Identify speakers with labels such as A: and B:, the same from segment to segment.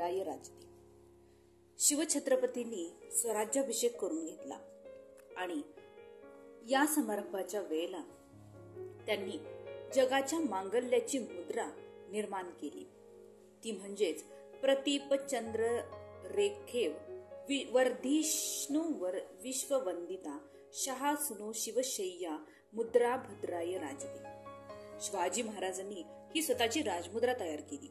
A: भद्राय राजते. शिवछत्रपतींनी स्वराज्याभिषेक करून घेतला आणि या समारंभाच्या वेळेला त्यांनी जगाच्या मांगल्याची मुद्रा निर्माण केली. ती म्हणजेच प्रतीप चंद्र रेखेव वर्धिष्णू विश्ववंदिता शहासुनो शिवशय्या मुद्रा भद्राय राजते. शिवाजी महाराजांनी ही स्वतःची राजमुद्रा तयार केली.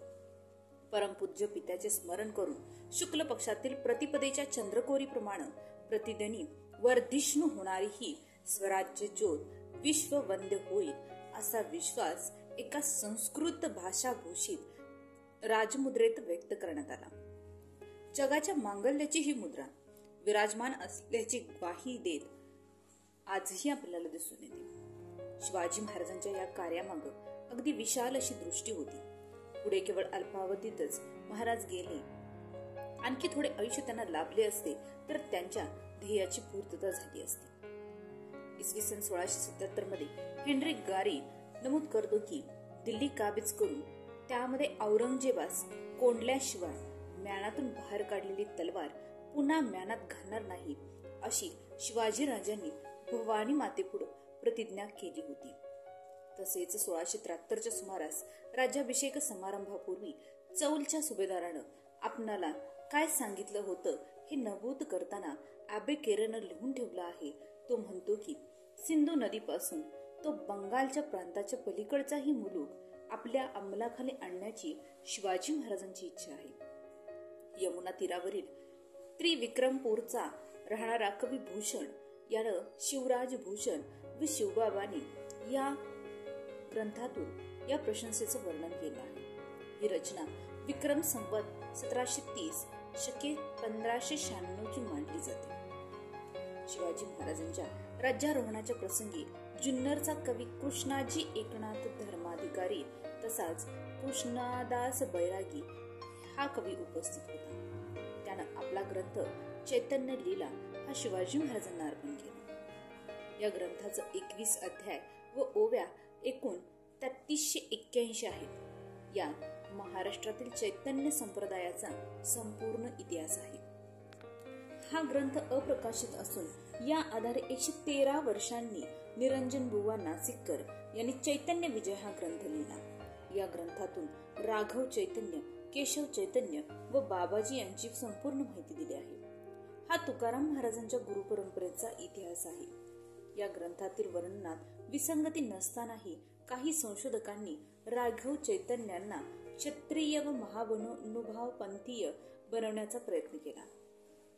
A: परमपूज्य पित्याचे स्मरण करून शुक्ल पक्षातील प्रतिपदेच्या चंद्रकोरी प्रमाणे प्रतिदिनी वर्धिष्णू होणारी ही स्वराज्य ज्योत विश्ववंद्य होईल असा विश्वास एका संस्कृत भाषाभूषित राजमुद्रेत व्यक्त करण्यात आला. जगाच्या मांगल्याची ही मुद्रा विराजमान असल्याची ग्वाही देत आजही आपल्याला दिसून येते. शिवाजी महाराजांच्या या कार्यामागे अगदी विशाल अशी दृष्टी होती. पुढे केवळ अल्पावधीतच महाराज गेले. आणखी थोडे आयुष्य त्यांना लाभले असते तर त्यांच्या ध्येयाची पूर्तता झाली असती. इसवी सन 1677 मध्ये हेनरी गारी नमूद करतो की दिल्ली काबीज करून त्यामध्ये औरंगजेबास कोंडल्याशिवाय म्यानातून बाहेर काढलेली तलवार पुन्हा म्यानात घालणार नाही अशी शिवाजी राजांनी भवानी मातेपुढे प्रतिज्ञा केली होती. तसेच 1673च्या सुमारास राज्याभिषेक समारंभापूर्वी चौलच्या सुभेदारानं आपणाला काय सांगितलं होतं हे नमूद करताना ॲबे केरनं लिहून ठेवलं आहे. तो म्हणतो की सिंधू नदीपासून तो बंगालच्या प्रांताच्या पलीकडचाही मुलूक आपल्या अंमलाखाली आणण्याची शिवाजी महाराजांची इच्छा आहे. यमुना तीरावरील त्रिविक्रमपूरचा राहणारा कवी भूषण यानं शिवराज भूषण व शिवबाबांनी या ग्रंथातून या प्रशंसेचं वर्णन केलं आहे. ही रचना विक्रम संवत 1730 शके 1596 ची मांडली जाते. शिवाजी महाराजांच्या राज्यारोहणाच्या प्रसंगी जुन्नरचा कवी कृष्णाजी एकनाथ धर्माधिकारी तसाच कृष्णादास बैरागी हा कवी उपस्थित होता. त्यानं आपला ग्रंथ चैतन्य लीला हा शिवाजी महाराजांना अर्पण केला. या ग्रंथाचं 21 अध्याय व ओव्या एकूण 3381 आहेत. यात महाराष्ट्रातील चैतन्य संप्रदायाचा संपूर्ण इतिहास आहे. हा ग्रंथ अप्रकाशित असून या आधारे 113 वर्षांनी निरंजन बुवा नाशिककर यांनी चैतन्य विजय हा ग्रंथ लिहिला. या ग्रंथातून राघव चैतन्य, केशव चैतन्य व बाबाजी यांची संपूर्ण माहिती दिली आहे. हा तुकाराम महाराजांच्या गुरुपरंपरेचा इतिहास आहे. या ग्रंथातील वर्णनात विसंगती नसतानाही काही संशोधकांनी राघव चैतन्यांना क्षत्रिय व महानुभाव पंथीय बनवण्याचा प्रयत्न केला.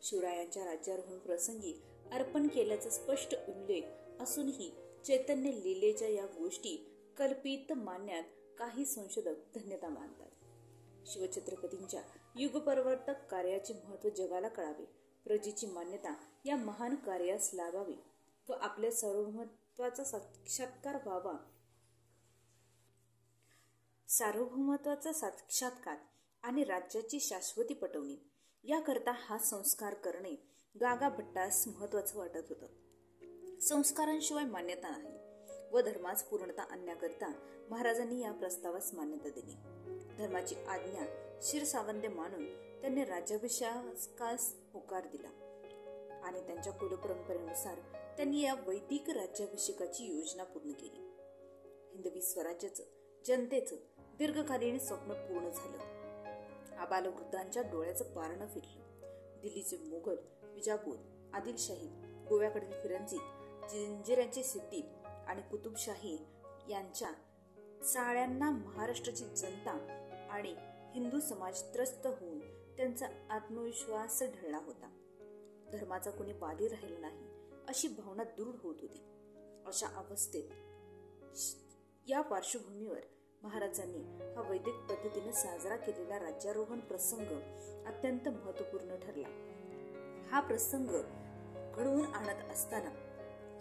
A: शिवरायांच्या राज्यारोहण प्रसंगी अर्पण केल्याचा स्पष्ट उल्लेख असूनही चैतन्य लीलेच्या या गोष्टी कल्पित मानण्यात काही संशोधक धन्यता मानतात. शिवछत्रपतींच्या युगपरिवर्तक कार्याचे महत्व जगाला कळावे, प्रजेची मान्यता या महान कार्यास लागावी व आपल्या सार्वभौमत्वाचा साक्षात्कार आणि राज्याची शाश्वती पटवणी याकरता हा संस्कार करणे गागा भट्टास महत्वाचं वाटत होतं. संस्कारांशिवाय मान्यता नाही व धर्मास पूर्णता आणण्याकरता महाराजांनी या प्रस्तावास मान्यता दिली. धर्माची आज्ञा शिरसावंत मानून त्यांनी राज्याभिषेकास होकार दिला आणि त्यांच्या कुलपरंपरेनुसार त्यांनी या वैदिक राज्याभिषेकाची योजना पूर्ण केली. हिंदवी स्वराज्याचं जनतेचं दीर्घकालीन स्वप्न पूर्ण झालं. आबालवृद्धांच्या डोळ्याचं पारणं फिरलं. दिल्लीचे मुघल, विजापूर, आदिलशाही, गोव्याकडील फिरंजी, जंजिऱ्यांची सिद्धी आणि कुतुबशाही यांच्या चाळ्यांना महाराष्ट्राची जनता आणि हिंदू समाज त्रस्त होऊन त्यांचा आत्मविश्वास ढळला होता. धर्माचा कोणी वादी राहिला नाही अशी भावना दृढ होत होती. अशा अवस्थेत या पार्श्वभूमीवर महाराजांनी हा वैदिक पद्धतीने साजरा केलेला राज्यारोहण प्रसंग अत्यंत महत्वपूर्ण ठरला. हा प्रसंग घडवून आणत असताना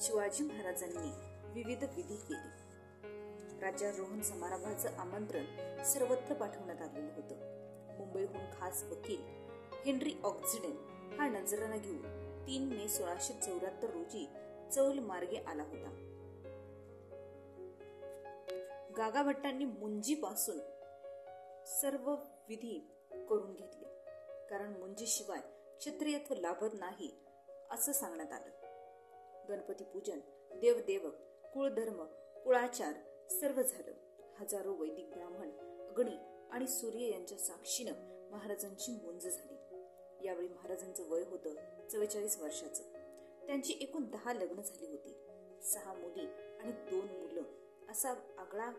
A: शिवाजी महाराजांनी विविध विधी केले. राज्यारोहण समारंभाचं आमंत्रण सर्वत्र पाठवण्यात आलेलं होतं. मुंबईहून खास वकील हेनरी ऑक्झिडन हा नजराना घेऊन 3 मे 1674 रोजी चौल मार्गे आला होता. गागा भट्टांनी मुंजीपासून सर्व विधी करून घेतले. कारण मुंजीशिवाय क्षत्रियत्व लाभत नाही असं सांगण्यात आलं. गणपती पूजन, देवदेवक, कुळधर्म, कुळाचार सर्व झालं. हजारो वैदिक ब्राह्मण, अग्नी आणि सूर्य यांच्या साक्षीनं महाराजांची मुंज झाली. यावेळी महाराजांचं वय होतं 44 वर्षाचं. त्यांची एकूण 10 लग्न झाली होती. 6 मुली आणि 2 मुलं असा आगळा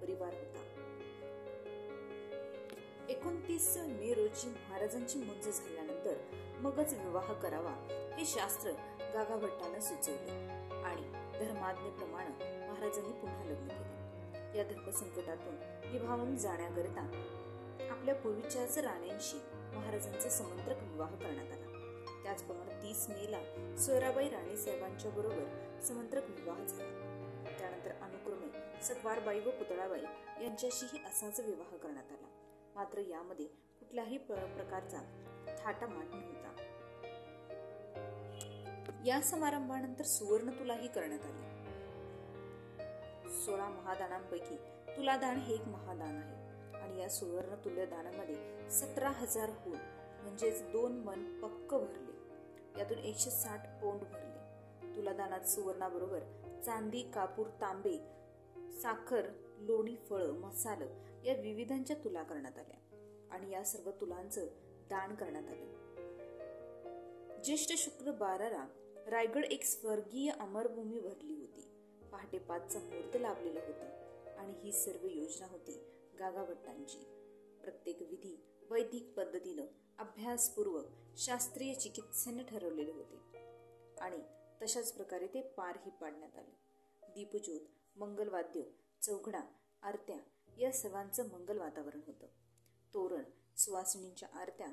A: परिवार होता. 29 मे रोजी महाराजांची मुंज झाल्यानंतर मगच विवाह करावा हे शास्त्र गागाभट्टानं सुचवलं आणि धर्माज्ञेप्रमाणे महाराजांनी पुन्हा लग्न केले. या धर्मसंकटातून विभावून जाण्याकरिता आपल्या पूर्वीच्याच राण्यांशी महाराजांचा समंत्रक विवाह करण्यात आला. त्याचप्रमाणे 30 मेला सोयराबाई राणीसाहेबांच्या बरोबर समंत्रक विवाह झाला. त्यानंतर अनुक्रमे सकवारबाई व पुतळाबाई यांच्याशीही असाच विवाह करण्यात आला. मात्र यामध्ये कुठल्याही प्रकारचा थाटामाट नव्हता. या समारंभानंतर सुवर्णतुलाही करण्यात आली. 16 महादानांपैकी तुलादान हे एक महादान आहे आणि या सुवर्ण तुल्यदानामध्ये 17,000 म्हणजेच 2 मन पक्क भरले. यातून 160 पौंड भरले. तुलादानात सुवर्णाबरोबर चांदी, कापूर, तांबे, साखर, लोणी, फळं, मसाल या विविधांच्या तुला करण्यात आल्या आणि या सर्व तुलांचं दान करण्यात आलं. ज्येष्ठ शुक्र 12ला रायगड एक स्वर्गीय अमरभूमी भरली होती. पहाटे 5चा मुहूर्त लाभलेला होता आणि ही सर्व योजना होती गागाभट्टांची. प्रत्येक विधी वैदिक पद्धतीनं अभ्यासपूर्वक शास्त्रीय चिकित्सेने ठरवलेले होते आणि तशाच प्रकारे ते पारही पाडण्यात आले. दीपज्योत, मंगलवाद्य, चौघडा, आरत्या या सर्वांचं मंगल वातावरण होतं. तोरण, सुवासिनींच्या आरत्या,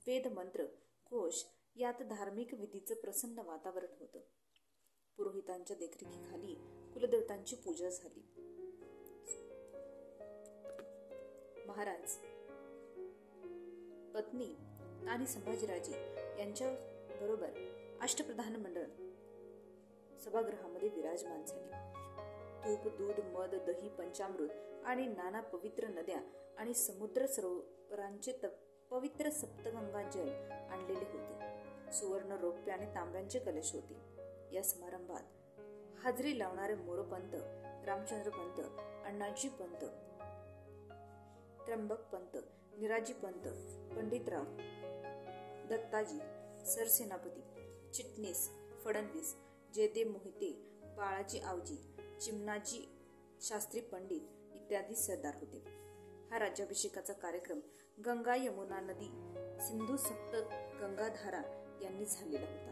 A: वेदमंत्र, घोष यात धार्मिक विधीचं प्रसन्न वातावरण होतं. पुरोहितांच्या देखरेखीखाली कुलदेवतांची पूजा झाली. महाराज, पत्नी आणि संभाजीराजे यांच्या बरोबर अष्टप्रधान मंडळ सभागृहामध्ये विराजमान झाले. तूप, दूध, मध, दही, पंचामृत आणि नाना पवित्र नद्या आणि समुद्र सरोवरांचे पवित्र सप्तगंगा जल आणलेले होते. सुवर्ण, रौप्य आणि तांब्यांचे कलश होते. या समारंभात हाजरी लावणारे मोरोपंत, रामचंद्र पंत, अण्णाजी पंत, त्र्यंबक पंत, निराजी पंत, पंडितराव, दत्ताजी, सरसेनापती, चिटणीस, फडणवीस, जयदेव मोहिते, बाळाजी आवजी, चिमणाजी शास्त्री पंडित इत्यादी सरदार होते. हा राज्याभिषेकाचा कार्यक्रम गंगा, यमुना नदी, सिंधू सप्त गंगाधारा यांनी झालेला होता.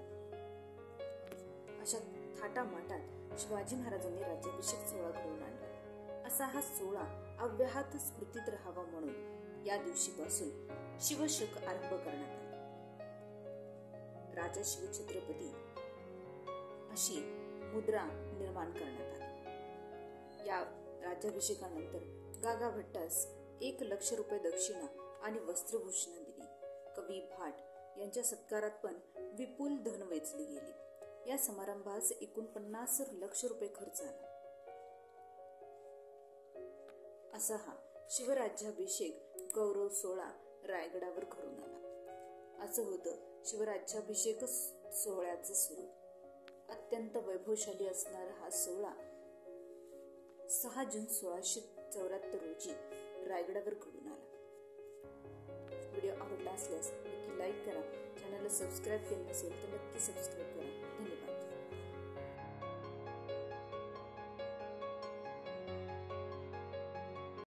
A: अशा थाटामाटात शिवाजी महाराजांनी राज्याभिषेक सोहळा घडवून आणला. असा हा सोहळा अव्याहत स्मृतीत राहावा म्हणून या दिवशीपासून शिवशक आरंभ करण्यात आला. राजा शिवछत्रपती अशी मुद्रा निर्माण करण्यात आली. या राज्याभिषेकानंतर गागाभट्टास 1 लाख रुपये दक्षिणा आणि वस्त्रभूषणं दिली. कवी भाट यांच्या सत्कारात पण विपुल धन वेचली गेली. या समारंभास एकूण 50 लाख रुपये खर्च आला. असा हा शिवराज्याभिषेक गौरव सोहळा रायगडावर घडून आला. असं होतं शिवराज्याभिषेक सोहळ्याचं स्वरूप. अत्यंत वैभवशाली असणारा हा सोहळा 6 जून 1674 रोजी रायगडावर घडून आला. व्हिडिओ आवडला असल्यास नक्की लाईक करा. चॅनलला सबस्क्राईब केलं नसेल तर नक्की सबस्क्राईब करा. धन्यवाद.